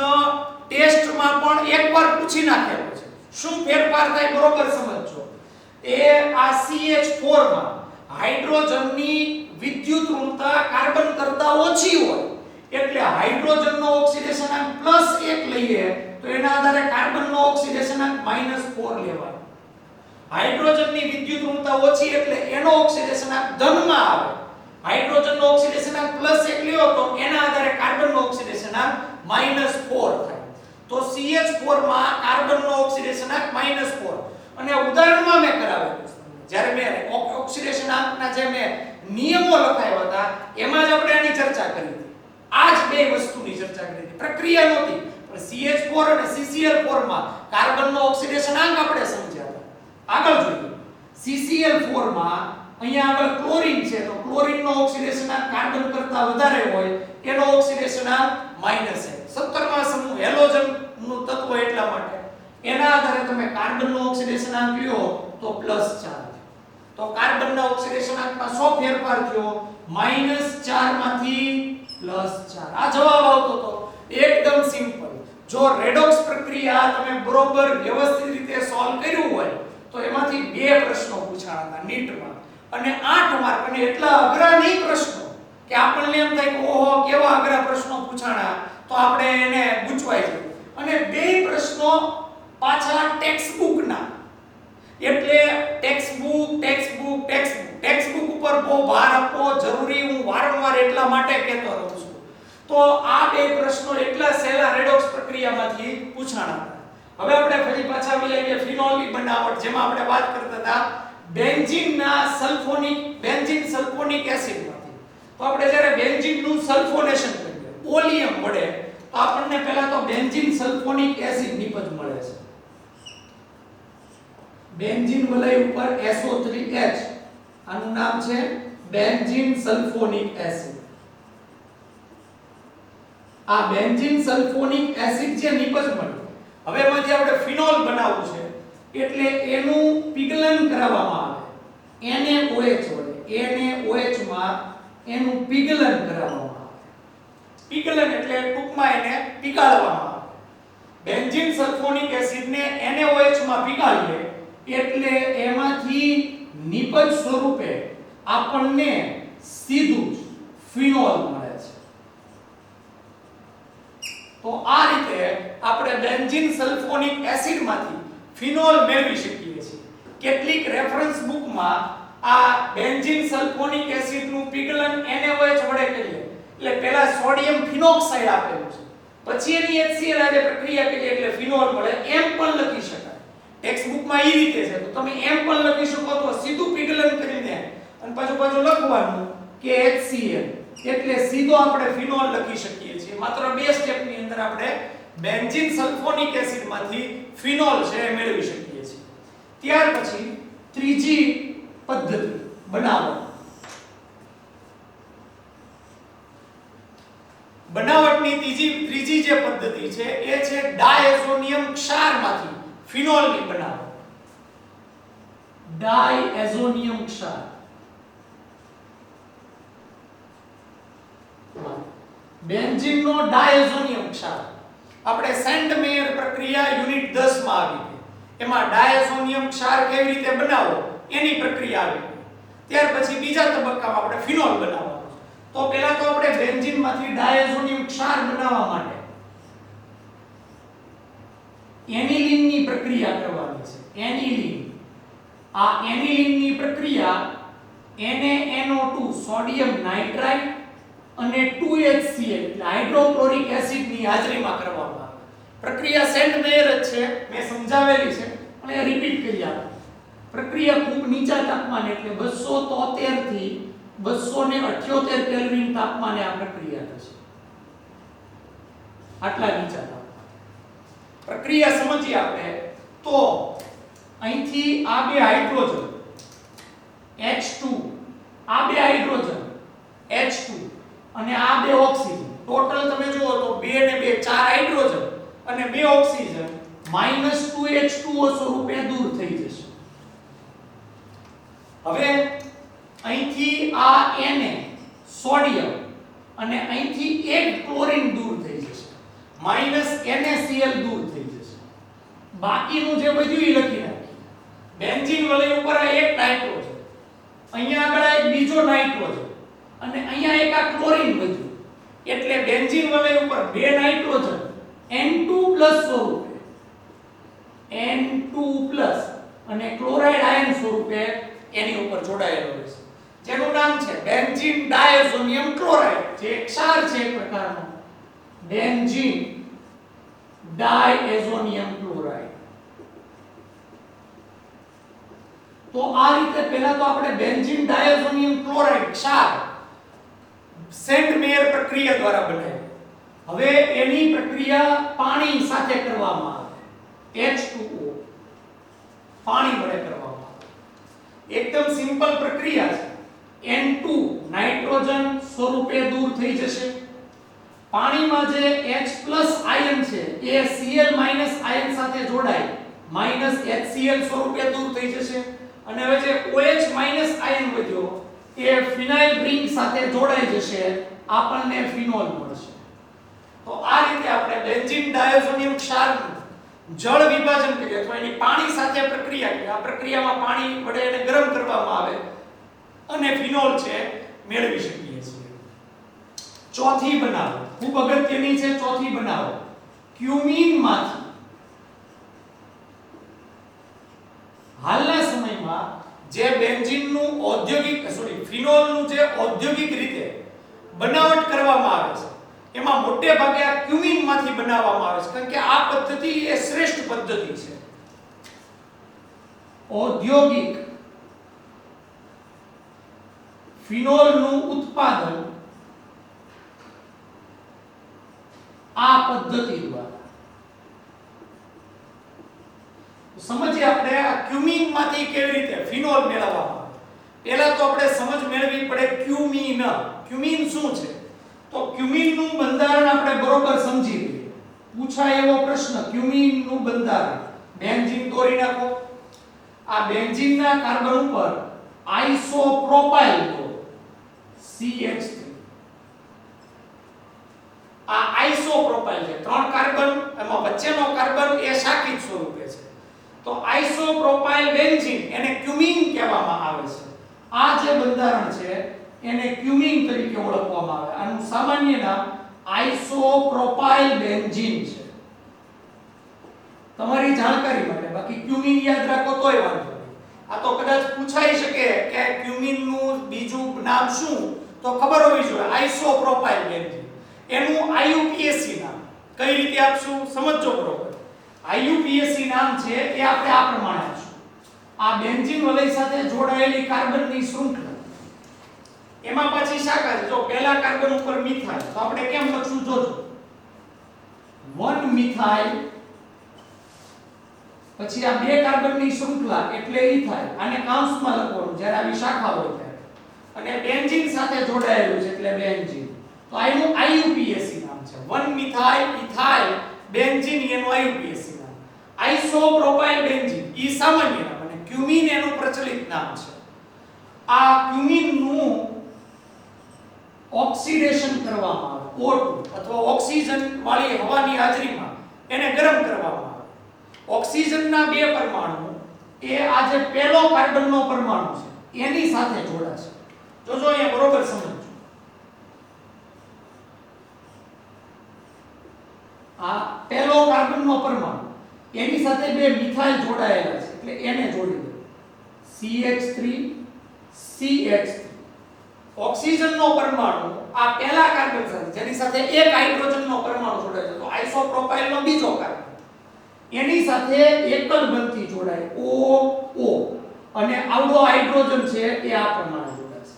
ટેસ્ટમાં પણ એકવાર પૂછી નાખેલો છે. શું ફેરફાર થાય બરોબર સમજજો. આ CH4 માં હાઇડ્રોજનની વિદ્યુત ઋણતા કાર્બન કરતા ઓછી હોય એટલે હાઇડ્રોજનનો ઓક્સિડેશન આંક +1 લઈએ તો એના આધારે કાર્બનનો ઓક્સિડેશન આંક -4 લેવાનો. હાઇડ્રોજનની વિદ્યુત ઋણતા ઓછી એટલે એનો ઓક્સિડેશન આંક ધનમાં આવે. હાઇડ્રોજનનો ઓક્સિડેશન આંક +1 લ્યો તો એના આધારે કાર્બનનો ઓક્સિડેશન આંક -4 થાય. તો CH4 માં કાર્બનનો ઓક્સિડેશન આંક -4 અને ઉદાહરણમાં મેં કરાવેલું છે. જ્યારે મેં ઓક્સિડેશન આંકના જે મેં નિયમો લખાવ્યા હતા એમાં જ આપણે આની ચર્ચા કરી હતી. આ જ બે વસ્તુની ચર્ચા કરી હતી. પ્રક્રિયા નહોતી પણ CH4 અને CCl4 માં કાર્બનનો ઓક્સિડેશન આંક આપણે સમજ્યા હતા. આગળ જોઈએ CCl4 માં અહીંયા આગળ ક્લોરીન છે તો ક્લોરીનનો ઓક્સિડેશન આંક કાર્બન કરતા વધારે હોય એનો ઓક્સિડેશન આંક -1. 17મા સમૂહ હેલોજન નું તત્વ એટલા માટે એના આધારે તમે કાર્બનનો ઓક્સિડેશન આંક લ્યો તો +4. તો કાર્બનના ઓક્સિડેશન આંકમાં શું ફેરફાર થયો? -4 માંથી +4. આ જવાબ આવતો તો એકદમ સિમ્પલ. જો રેડોક્સ પ્રક્રિયા તમે બરોબર વ્યવસ્થિત રીતે સોલ્વ કર્યું હોય તો એમાંથી બે પ્રશ્નો પૂછાણા હતા નીટમાં અને 8 માર્ક. અને એટલા અઘરા નહીં પ્રશ્નો કે આપણને એમ થાય કે ઓહો કેવા અઘરા પ્રશ્નો પૂછાણા તો આપણે એને ગૂંચવાઈ જઈએ. અને બે પ્રશ્નો પાછા ટેક્સ્ટબુકના એટલે ટેક્સ્ટબુક ઉપર બહુ ભાર આપવો જરૂરી હું વારંવાર એટલા માટે કહેતો રહું છું. તો આ બે પ્રશ્નો એટલા સહેલા રેડોક્સ પ્રક્રિયામાંથી પૂછાણા હતા. હવે આપણે ફરી પાછા આવી આવીએ ફિનોલની બનાવટ જેમાં આપણે વાત કરતા હતા બેન્ઝીન સલ્ફોનિક એસિડમાંથી. તો આપણે જ્યારે બેન્ઝીનનું સલ્ફોનેશન કરીએ ઓલિયમ વડે તો આપણને પહેલા તો બેન્ઝીન સલ્ફોનિક એસિડ નિપજ મળે છે. બેન્ઝીન વલય ઉપર SO3H આનું નામ છે બેન્ઝીન સલ્ફોનિક એસિડ. આ બેન્ઝીન સલ્ફોનિક એસિડ જે નિપજ મળ્યું હવે એમાંથી આપણે ફિનોલ બનાવવું છે એટલે એનું પીગલન કરાવવામાં આવે NaOH વડે. NaOH માં એનું પીગલન કરાવવામાં આવે. પીગલન એટલે ટૂંકમાં એને પીગાળવામાં આવે. બેન્ઝીન સલ્ફોનિક એસિડને NaOH માં પીગાળીએ એટલે એમાંથી નિપજ સ્વરૂપે આપણને સીધું જ ફિનોલ મળે છે. તો આ રીતે આપણે બેન્ઝીન સલ્ફોનિક એસિડમાંથી ફિનોલ મેળવી શકીએ છીએ. કેટલીક રેફરન્સ બુકમાં આ બેન્ઝીન સલ્ફોનિક એસિડનું પીગલન NaOH વડે કરીએ એટલે પહેલા સોડિયમ ફિનોક્સાઇડ આપેલું છે પછી એની HCl સાથે પ્રક્રિયા કરીએ એટલે ફિનોલ મળે એમ પણ લખી શકાય. ટેક્સ્ટ બુકમાં એ રીતે છે તો તમે એમ પણ લખી શકો તો સીધું પીગલન કરીને અને પાછું લખવાનું કે HCl એટલે સીધો આપણે ફિનોલ લખી શકીએ છીએ. માત્ર બે સ્ટેપની અંદર આપણે બેન્ઝીન સલ્ફોનિક એસિડમાંથી ફિનોલ છે એ મેળવી શકીએ છીએ. ત્યાર પછી ત્રીજી પદ્ધતિ બનાવટની ત્રીજી જે પદ્ધતિ છે એ છે ડાયઝોનિયમ ક્ષારમાંથી ફિનોલની બનાવટ. ડાયઝોનિયમ ક્ષાર બેન્ઝીનનો ડાયઝોનિયમ ક્ષાર આપણે સેન્ટ મેયર પ્રક્રિયા યુનિટ 10 માં આવી ગઈ. એમાં ડાયઝોનિયમ ક્ષાર કેવી રીતે બનાવવો એની પ્રક્રિયા આવી ગઈ. ત્યાર પછી બીજા તબક્કામાં આપણે ફિનોલ બનાવવાનો છે. તો પહેલા તો આપણે બેન્ઝીનમાંથી ડાયઝોનિયમ ક્ષાર બનાવવા માટે એનિલીનની પ્રક્રિયા કરવાની છે. એનિલીન, આ એનિલીનની પ્રક્રિયા NaNO2 સોડિયમ નાઇટ્રાઇટ અને 2HCl એટલે હાઇડ્રોક્લોરિક એસિડની હાજરીમાં કરવામાં આવે. પ્રક્રિયા સેન્ટ મેયર જ છે, મેં સમજાવેલી છે અને રિપીટ કરી આપું. પ્રક્રિયા ખૂબ નીચા તાપમાને એટલે 273 થી 278 કેલ્વિન તાપમાને આ પ્રક્રિયા થશે. આટલા નીચા તાપમાને પ્રક્રિયા સમજીએ આપણે તો અહીંથી આ બે હાઇડ્રોજન H2, આ બે હાઇડ્રોજન H2 અને આ બે ઓક્સિજન, ટોટલ તમે જુઓ તો 2 ને 2 4 હાઇડ્રોજન અને 2 ઓક્સિજન -2H2O સ્વરૂપે દૂર થઈ જશે. હવે અહીંથી આ Na સોડિયમ અને અહીંથી એક ક્લોરીન દૂર થઈ જશે, -NaCl દૂર થઈ જશે. બાકીનું જે બધું ઈ લખી નાખીએ. બેન્ઝીન વલય ઉપર આ એક નાઇટ્રોજન, અહીંયા આગળ એક બીજો નાઇટ્રોજન અને અહીંયા એક આ ક્લોરીન વધ્યું એટલે બેન્ઝીન વલય ઉપર બે નાઇટ્રોજન N2+ સ્વરૂપે N2+ અને ક્લોરાઇડ આયન સ્વરૂપે એની ઉપર જોડાયેલો રહેશે, જેનું નામ છે બેન્ઝીન ડાયઝોનિયમ ક્લોરાઇડ, જે ક્ષાર છે એક પ્રકારનો બેન્ઝીન ડાયઝોનિયમ ક્લોરાઇડ. તો આ રીતે પહેલા તો આપણે બેન્ઝીન ડાયઝોનિયમ ક્લોરાઇડ ક્ષાર સેન્ટ મેયર પ્રક્રિયા દ્વારા બનાવી. હવે એની પ્રક્રિયા પાણી સાથે કરવામાં આવે, H2O પાણી વડે કરવામાં આવે. એકદમ સિમ્પલ પ્રક્રિયા છે. N2 નાઇટ્રોજન સ્વરૂપે દૂર થઈ જશે. પાણીમાં જે H+ આયન છે એ Cl- આયન સાથે જોડાય -HCl સ્વરૂપે દૂર થઈ જશે અને હવે જે OH- આયન વધ્યો એ ફિનાઇલ રિંગ સાથે જોડાઈ જશે, આપણને ફિનોલ મળશે. તો આ રીતે આપણે બેન્ઝીન ડાયઝોનિયમ ક્ષારનું જળ વિભાજન કરીએ અથવા એની પાણી સાથે પ્રક્રિયા કરીએ. આ પ્રક્રિયામાં પાણી વડે એને ગરમ કરવામાં આવે અને ફિનોલ છે મેળવી શકીએ છીએ. ચોથી બનાવો ખૂબ અગત્યની છે. ચોથી બનાવો ક્યુમીનમાંથી હાલના સમયમાં જે બેન્ઝીનનું ફિનોલનું જે ઔદ્યોગિક રીતે બનાવટ કરવામાં આવે છે એમાં મોટે ભાગે આ ક્યુમીનમાંથી બનાવવામાં આવે છે, કારણ કે આ પદ્ધતિ એ શ્રેષ્ઠ પદ્ધતિ છે. ઔદ્યોગિક ફિનોલનું ઉત્પાદન આ પદ્ધતિ દ્વારા. સમજીએ આપણે આ ક્યુમીનમાંથી કેવી રીતે ફિનોલ મેળવવામાં આવે. પહેલા તો આપણે સમજ મેળવવી પડે ક્યુમીન. ક્યુમીન શું છે? તો ક્યુમીનનું બંધારણ આપણે બરોબર સમજી લઈએ. પૂછાય એવો પ્રશ્ન, ક્યુમીનનું બંધારણ. બેન્ઝીન દોરી નાખો. આ બેન્ઝીનના કાર્બન ઉપર આઇસોપ્રોપાઇલ તો CH3. આ આઇસોપ્રોપાઇલ છે, 3 કાર્બન, એમાં વચ્ચેનો કાર્બન એ શાખિત સ્વરૂપે છે. તો આઇસોપ્રોપાઇલ બેન્ઝીન એને ક્યુમીન કહેવામાં આવે છે. આ જે બંધારણ છે એને ક્યુમીન તરીકે ઓળખવામાં આવે. આનું સામાન્ય નામ આઇસોપ્રોપાઇલ બેન્ઝીન છે. તમારી જાણકારી માટે, બાકી ક્યુમીન યાદ રાખો તોય વાંધો નહીં. આ તો કદાચ પૂછાઈ શકે કે ક્યુમીનનું બીજું નામ શું, તો ખબર હોવી જોઈએ આઇસોપ્રોપાઇલ બેન્ઝીન. એનું IUPAC નામ કઈ રીતે આપશું સમજો બરોબર. IUPAC નામ છે એ આપણે આ પ્રમાણે આપશું. આ બેન્ઝીન વલય સાથે જોડાયેલી કાર્બનની શૃંખલા, એમાં પછી શાખા છે. જો પહેલા કાર્બન ઉપર મિથાઇલ, તો આપણે કેમ લખશું જોજો, 1 મિથાઇલ, પછી આ બે કાર્બનની શૃંખલા એટલે ઇથાઇલ, આને કાઉન્સમાં લખવાનું જ્યારે આવી શાખા હોય ત્યારે, અને બેન્ઝીન સાથે જોડાયેલું છે એટલે બેન્ઝીન. તો આનું IUPAC નામ છે, 1 મિથાઇલ ઇથાઇલ બેન્ઝીન એનું IUPAC નામ. આઇસોપ્રોપાઇલ બેન્ઝીન ઈ સામાન્ય નામ અને ક્યુમીન એનું પ્રચલિત નામ છે. આ ક્યુમીન નું ઓક્સિડેશન કરવામાં આવે O2 અથવા ઓક્સિજન વાળી હવાની હાજરીમાં એને ગરમ કરવામાં આવે. ઓક્સિજનના બે પરમાણુ એ આ જે પહેલો કાર્બનનો પરમાણુ છે એની સાથે જોડાશે. જોજો અહીંયા બરોબર સમજો. આ પહેલો કાર્બનનો પરમાણુ એની સાથે બે મિથાઇલ જોડાયેલા છે એટલે એને જોડી દો. CH3 CH3. ઓક્સિજનનો પરમાણુ આ પહેલા કાર્બન સાથે જેની સાથે એક હાઇડ્રોજનનો પરમાણુ જોડાય છે તો આઇસોપ્રોપાઇલનો બીજો કાર્બન એની સાથે એકલ બંધથી જોડાય OO અને આવડો હાઇડ્રોજન છે એ આ પ્રમાણે જોડાશે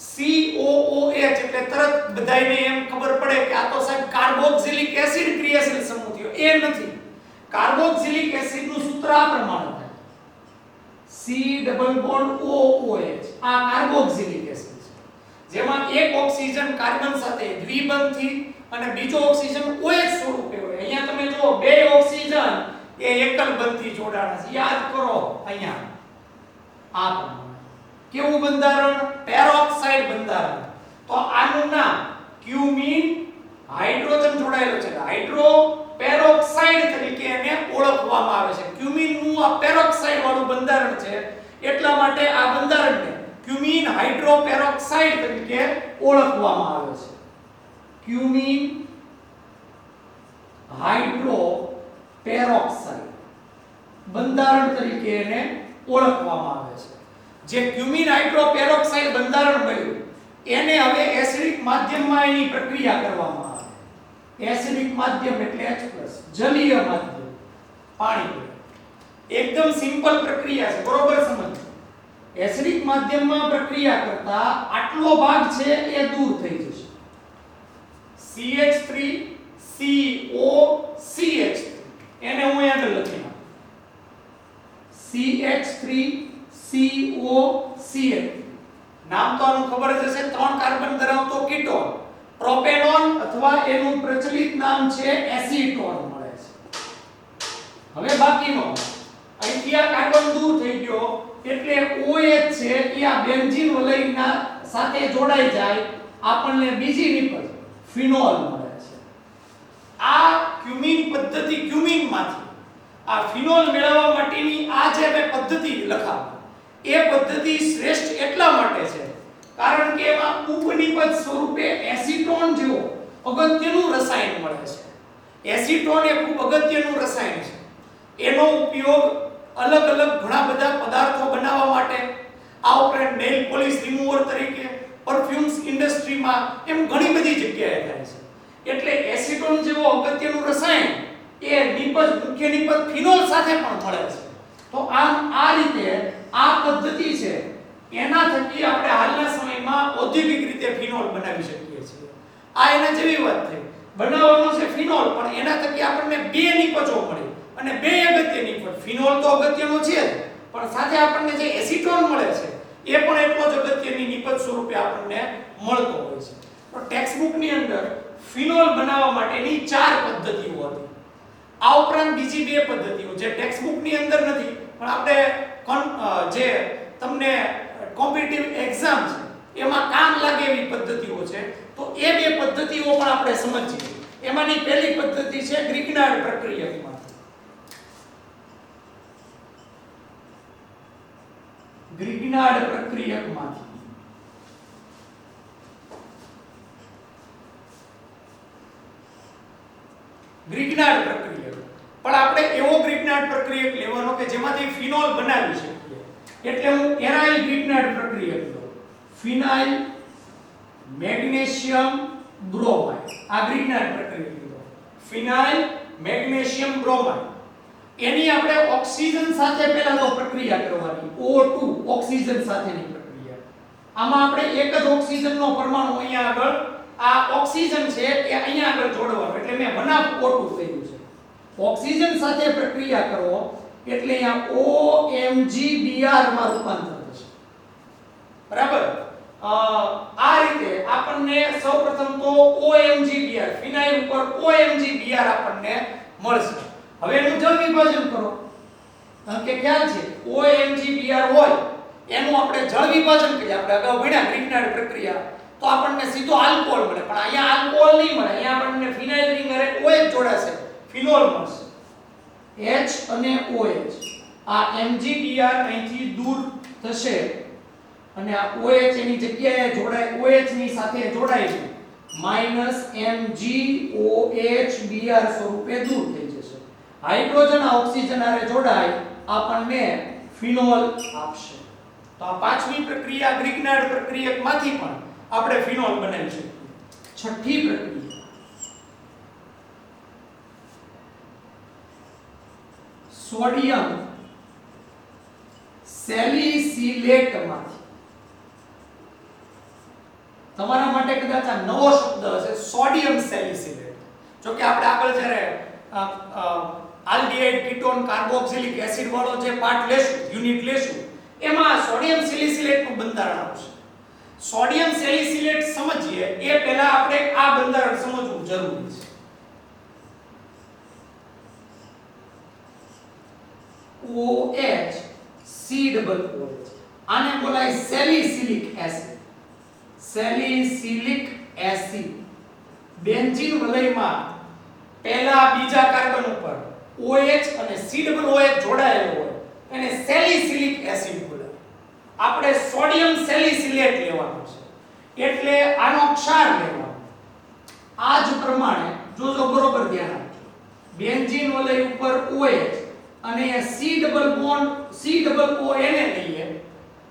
COOH એટલે તરત બધાયને એમ ખબર પડે કે આ તો સાહેબ કાર્બોક્સિલિક એસિડ ક્રિયાશીલ સમૂહ થયો. એ નથી. કાર્બોક્સિલિક એસિડ નું સૂત્ર આ પ્રમાણે થાય C ડબલ બોન્ડ OOH. આ કાર્બોક્સિલિક એસિડ છે જેમાં એક ઓક્સિજન કાર્બન સાથે દ્વિબંધથી અને બીજો ઓક્સિજન OH સ્વરૂપે હોય. અહીંયા તમે જો બે ઓક્સિજન એ એકલ બંધથી જોડાણા છે. યાદ કરો અહીંયા આ પ્રમાણે કેવું બંધારણ? પેરોક્સાઇડ બંધારણ. તો આનું નામ ક્યુમીન હાઇડ્રોજન જોડાયેલો છે હાઇડ્રો પેરોક્સાઇડ તરીકે એને ઓળખવામાં આવે છે. ક્યુમીન નું આ પેરોક્સાઇડ વાળું બંધારણ છે એટલા માટે આ બંધારણને ક્યુમીન હાઇડ્રો પેરોક્સાઇડ તરીકે ઓળખવામાં આવે છે. ક્યુમીન હાઇડ્રો પેરોક્સાઇડ બંધારણ તરીકે એને ઓળખવામાં આવે છે. જે ક્યુમીન હાઇડ્રો પેરોક્સાઇડ બંધારણ બન્યું એને હવે એસિડિક માધ્યમમાં એની પ્રક્રિયા કરવામાં આવે. એસિડિક માધ્યમ એટલે H+ જલીય માધ્યમ પાણી. એકદમ સિમ્પલ પ્રક્રિયા છે બરોબર સમજો. એસિડિક માધ્યમમાં પ્રક્રિયા કરતા આટલો ભાગ છે એ દૂર થઈ જશે. CH3 CO CH3 એને હું આગળ લખી નાખું. CH3 CO CH3 નામ તો આનું ખબર જ હશે. 3 કાર્બન ધરાવતો કીટોન પ્રોપેનોન અથવા એનું પ્રચલિત નામ છે એસીટોન મળે છે. હવે બાકીનો અહીંથી આ કાર્બન દૂર થઈ ગયો એટલે OH છે એ આ બેન્ઝીન વલયના સાથે જોડાઈ જાય આપણને બીજી નિપજ ફિનોલ મળે છે. આ ક્યુમીન પદ્ધતિ ક્યુમીનમાંથી આ ફિનોલ મેળવવા માટેની આ જે મેં પદ્ધતિ લખાવી એ પદ્ધતિ શ્રેષ્ઠ એટલા માટે છે કારણ કે એમાં ઉપનિપજ સ્વરૂપે એસીટોન જેવો અગત્યનું રસાયણ મળે છે. એસીટોન એ ખૂબ અગત્યનું રસાયણ છે. એનો ઉપયોગ અલગ અલગ ઘણા બધા પદાર્થો બનાવવા માટે આ ઉપરાંત નેલ પોલિશ રિમૂવર તરીકે પરફ્યુમ્સ ઇન્ડસ્ટ્રીમાં એમ ઘણી બધી જગ્યાએ થાય છે. એટલે એસીટોન જેવો અગત્યનું રસાયણ એ નિપજ મુખ્ય નિપજ ફિનોલ સાથે પણ મળે છે. તો આમ આ રીતે આ પદ્ધતિ છે એના થકી આપણે હાલના સમયમાં ઔદ્યોગિક રીતે ફિનોલ બનાવી શકીએ છીએ. આ એના જેવી વાત થઈ. બનાવવાનો છે ફિનોલ પણ એના થકી આપણને બે નિપજો મળે અને બે અગત્યની નિપજ. ફિનોલ તો અગત્યનો છે જ પણ સાથે આપણને જે એસીટોન મળે છે એ પણ એટલો જ અગત્યની નિપજ સ્વરૂપે આપણને મળતો હોય છે. તો ટેક્સ્ટબુક ની અંદર ફિનોલ બનાવવા માટેની 4 પદ્ધતિઓ હતી. આ ઉપરાંત બીજી 2 પદ્ધતિઓ જે ટેક્સ્ટબુક ની અંદર નથી પણ આપણે જે તમને કોમ્પિટિટિવ એક્ઝામ છે એમાં કામ લાગે એવી પદ્ધતિઓ છે. તો એ 2 પદ્ધતિઓ પણ આપણે સમજીએ. એમાંની પહેલી પદ્ધતિ છે ગ્રિગ્નાર્ડ પ્રક્રિયકમાં. ગ્રિગ્નાર્ડ પ્રક્રિયકમાંથી ગ્રિગ્નાર્ડ પ્રક્રિયક પણ આપણે એવો ગ્રિગ્નાર્ડ પ્રક્રિયક લેવાનો કે જેમાંથી ફિનોલ બનાવી શકીએ. એટલે હું એરાઇલ ગ્રિગ્નાર્ડ પ્રક્રિયક લઉં. ફિનાઇલ મેગ્નેશિયમ બ્રોમાઇડ આ ગ્રિગ્નાર્ડ પ્રક્રિયક લીધો. ફિનાઇલ મેગ્નેશિયમ બ્રોમાઇડ એની આપણે ઓક્સિજન સાથે પહેલા તો પ્રક્રિયા કરવાની. O2 ઓક્સિજન સાથેની પ્રક્રિયા. આમાં આપણે એક જ ઓક્સિજનનો પરમાણુ અહીંયા આગળ આ ઓક્સિજન છે એ અહીંયા આગળ જોડવાનું એટલે મેં બનાવ O2 કર્યું છે. ઓક્સિજન સાથે પ્રક્રિયા કરો એટલે અહીંયા OMgBr માં રૂપાંતર થશે. બરાબર? આ રીતે આપણને સૌપ્રથમ તો OMgBr ફિનાઇલ ઉપર OMgBr આપણને મળશે. હવે એનું જળ વિભાજન કરો. કારણ કે ખ્યાલ છે OMgBr હોય એનું આપણે જળ વિભાજન કરીએ. આપણે અગાઉ ભણ્યા ગ્રીનનાર્ડ પ્રક્રિયા તો આપણને સીધો આલ્કોહોલ મળે, પણ અહીંયા આલ્કોહોલ નહીં મળે. અહીંયા આપણને ફિનાઇલ રિંગ અરે OH જોડાશે, ફિનોલ મળશે. H અને OH આ MgBr અહીંથી દૂર થશે અને આ OH એની જગ્યાએ જોડાય, OH ની સાથે જોડાય -MgOHBr સ્વરૂપે દૂર થઈ જશે. હાઇડ્રોજન આ ઓક્સિજન આરે જોડાય આપણને ફિનોલ આપશે. તો આ પાંચમી પ્રક્રિયા ગ્રીનનાર્ડ પ્રક્રિયકમાંથી પણ આપણે ફિનોલ બનાવી શકીએ. છઠ્ઠી પ્રક્રિયા સોડિયમ સેલિસિલેટમાંથી. તમારા માટે કદાચ આ નવો શબ્દ હશે, સોડિયમ સેલિસિલેટ. જો કે આપણે આગળ જ્યારે આલ્ડિહાઇડ કીટોન કાર્બોક્સિલિક એસિડ વાળો જે પાર્ટ લેશું, યુનિટ લેશું, એમાં સોડિયમ સેલિસિલેટ નું બંધારણ આવશે. સોડિયમ સેલિસિલેટ સમજીએ એ પહેલા આપણે આ બંધારણ સમજવું જરૂરી છે. OH C=OH. આને બોલાય salicylic acid. Salicylic acid benzene વલયમાં પહેલા બીજા કાર્બન ઉપર OH અને C=OH જોડાયેલો હોય એને સેલિસિલિક એસિડ બોલાય. આપણે સોડિયમ સેલિસિલેટ લેવાનું છે એટલે આનો ક્ષાર લેવાનો. આ જ પ્રમાણે જોજો, બરોબર ધ્યાન આપજો. બેન્ઝીન વલય ઉપર OH અને COO એને લઈએ,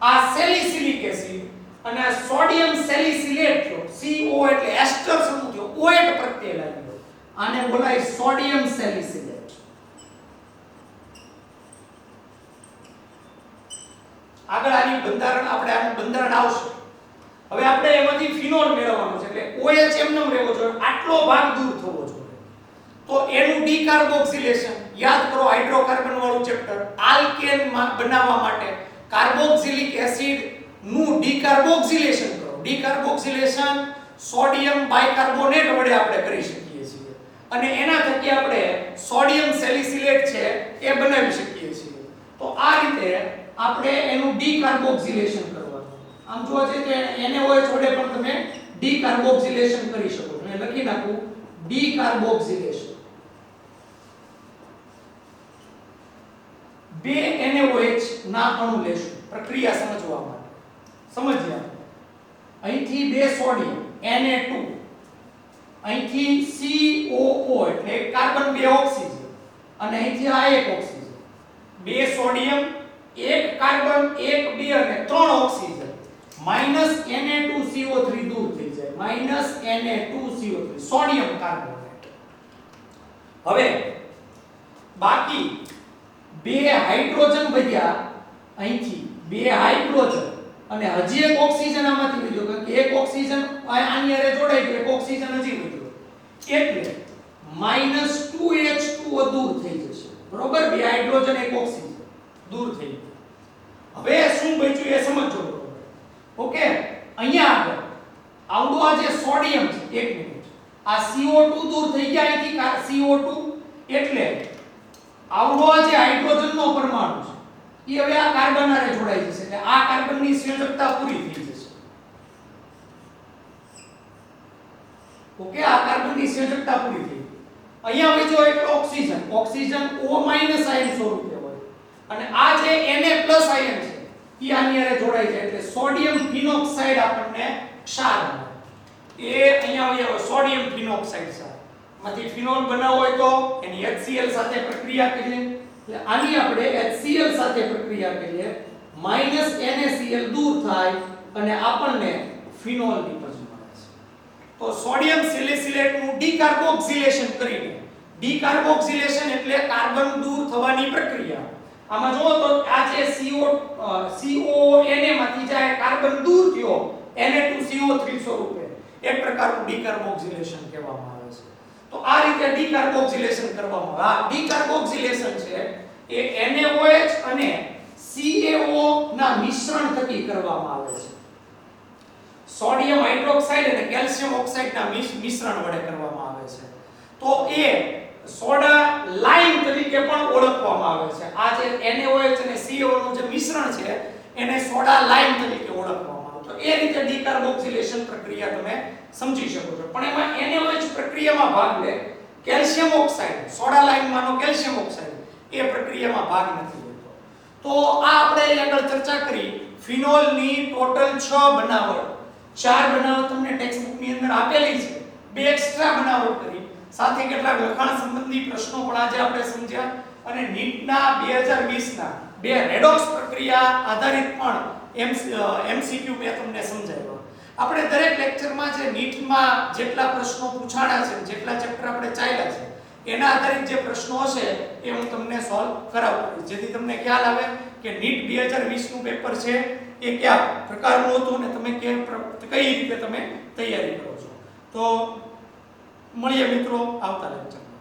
આ સેલિસિલિક એસિડ અને આ સોડિયમ સેલિસિલેટ થયો, CO એટલે એસ્ટર સમૂહ થયો, OH પ્રત્યય લાગ્યો, આને બોલાય સોડિયમ સેલિસિલેટ. આગળ આનું બંધારણ આવશે. હવે આપણે એમાંથી ફિનોલ મેળવવાનું છે એટલે OH એમનો રહેવો જોઈએ, આટલો ભાગ દૂર થવો જોઈએ. તો એનું ડીકાર્બોક્સિલેશન યાદ કરો, હાઇડ્રોકાર્બન વાળું ચેપ્ટર. આલ્કેન બનાવવા માટે કાર્બોક્સિલિક એસિડ નું ડીકાર્બોક્સિલેશન કરો. ડીકાર્બોક્સિલેશન સોડિયમ બાયકાર્બોનેટ વડે આપણે કરી શકીએ છીએ અને એના થકી આપણે સોડિયમ સેલિસિલેટ છે એ બનાવી શકીએ છીએ. તો આ રીતે આપણે એનું ડીકાર્બોક્સિલેશન કરવાનું. આમ જોવા જઈએ તો NaOH વડે પણ તમે ડીકાર્બોક્સિલેશન કરી શકો છો. મેં લખી નાખું ડીકાર્બોક્સિલેશન. બે NaOH ના અણુ લેશું પ્રક્રિયા સમજવા માટે. સમજીએ. અહીંથી બે સોડિયમ Na2, અહીંથી COO એટલે કાર્બન બે ઓક્સિજન અને અહીંથી આ એક ઓક્સિજન. બે સોડિયમ, એક કાર્બન, એક બે અને ત્રણ ઓક્સિજન. -Na2CO3 દૂર થઈ જાય. -Na2CO3 sodium carbonate. હવે બાકી બે હાઇડ્રોજન વધ્યા અહીંથી, બે હાઇડ્રોજન અને હજી એક ઓક્સિજન આમાંથી વધ્યો, કારણ કે એક ઓક્સિજન આની હારે જોડાઈ ગયો, એક ઓક્સિજન હજી વધ્યો એટલે -2H2O દૂર થઈ જશે. બરોબર? બે હાઇડ્રોજન એક ઓક્સિજન દૂર થઈ ગયું. હવે શું બચ્યું એ સમજો. ઓકે, અહીંયા આગળ આવડો આ જે સોડિયમ છે, એક મિનિટ, આ CO2 દૂર થઈ ગયા અહીંથી, CO2 એટલે આવડો આ જે હાઇડ્રોજનનો પરમાણુ છે એ હવે આ કાર્બન હારે જોડાઈ જશે એટલે આ કાર્બનની સંયોજકતા પૂરી થઈ જશે. ઓકે, આ કાર્બનની સંયોજકતા પૂરી થઈ. અહીંયા બીજો એટલે ઓક્સિજન, ઓક્સિજન O- આયન સ્વરૂપે હોય અને આ જે Na+ આયન છે એ આની હારે જોડાઈ જાય એટલે સોડિયમ ફિનોક્સાઇડ આપણને ક્ષાર મળે. એ અહીંયા આવે સોડિયમ ફિનોક્સાઇડ ક્ષાર. માંથી ફિનોલ બનાવવો હોય તો એની HCl સાથે પ્રક્રિયા કરીએ એટલે આની આપણે HCl સાથે પ્રક્રિયા કરીએ, -NaCl દૂર થાય અને આપણને ફિનોલ નિપજ મળે છે. તો સોડિયમ સેલિસિલેટ નું ડીકાર્બોક્સિલેશન કરીને, ડીકાર્બોક્સિલેશન એટલે કાર્બન દૂર થવાની પ્રક્રિયા. આમાં જો તો આ જે COO Na માંથી જાય કાર્બન દૂર થયો Na2CO3 સ્વરૂપે એક પ્રકારનું ડીકાર્બોક્સિલેશન કહેવામાં આવે છે. તો આ રીતે ડીકાર્બોક્સિલેશન કરવામાં આવે. આ ડીકાર્બોક્સિલેશન છે એ NaOH અને CaO ના મિશ્રણ થકી કરવામાં આવે છે. સોડિયમ હાઇડ્રોક્સાઇડ અને કેલ્શિયમ ઓક્સાઇડ ના મિશ્રણ વડે કરવામાં આવે છે. તો એ સોડા લાઇમ તરીકે પણ ઓળખવામાં આવે છે. આ જે NaOH અને CaO નું જે મિશ્રણ છે એને સોડા લાઇમ તરીકે ઓળખવામાં આવે. તો એ રીતે ડીકાર્બોક્સિલેશન પ્રક્રિયા તમે સમજી શકો છો. પણ એમાં NaOH પ્રક્રિયામાં ભાગ લે કેલ્શિયમ ઓક્સાઇડ, સોડા લાઇમમાંનો કેલ્શિયમ ઓક્સાઇડ એ પ્રક્રિયામાં ભાગ નથી લેતો. તો આ આપણે આગળ ચર્ચા કરી ફિનોલની ટોટલ 6 બનાવટ. 4 બનાવટ તમને ટેક્સ્ટ બુક ની અંદર આપેલી છે. 2 એક્સ્ટ્રા બનાવટ કરી. સાથે કેટલાક લખાણ સંબંધી પ્રશ્નો પણ આજે આપણે સમજ્યા અને નીટના 2020 ના 2 રેડોક્સ પ્રક્રિયા આધારિત પણ MCQ મેં તમને સમજાવ્યો. આપણે દરેક લેક્ચરમાં જે નીટમાં જેટલા પ્રશ્નો પૂછાણા છે, જેટલા ચેપ્ટર આપણે ચાલ્યા છે, એના આધારિત જે પ્રશ્નો હશે એ હું તમને સોલ્વ કરાવતો રહીશ, જેથી તમને ખ્યાલ આવે કે નીટ 2020 નું પેપર છે એ કયા પ્રકારનું હતું અને તમે કઈ રીતે તમે તૈયારી કરો છો. તો મળીએ મિત્રો આવતા લેક્ચરમાં.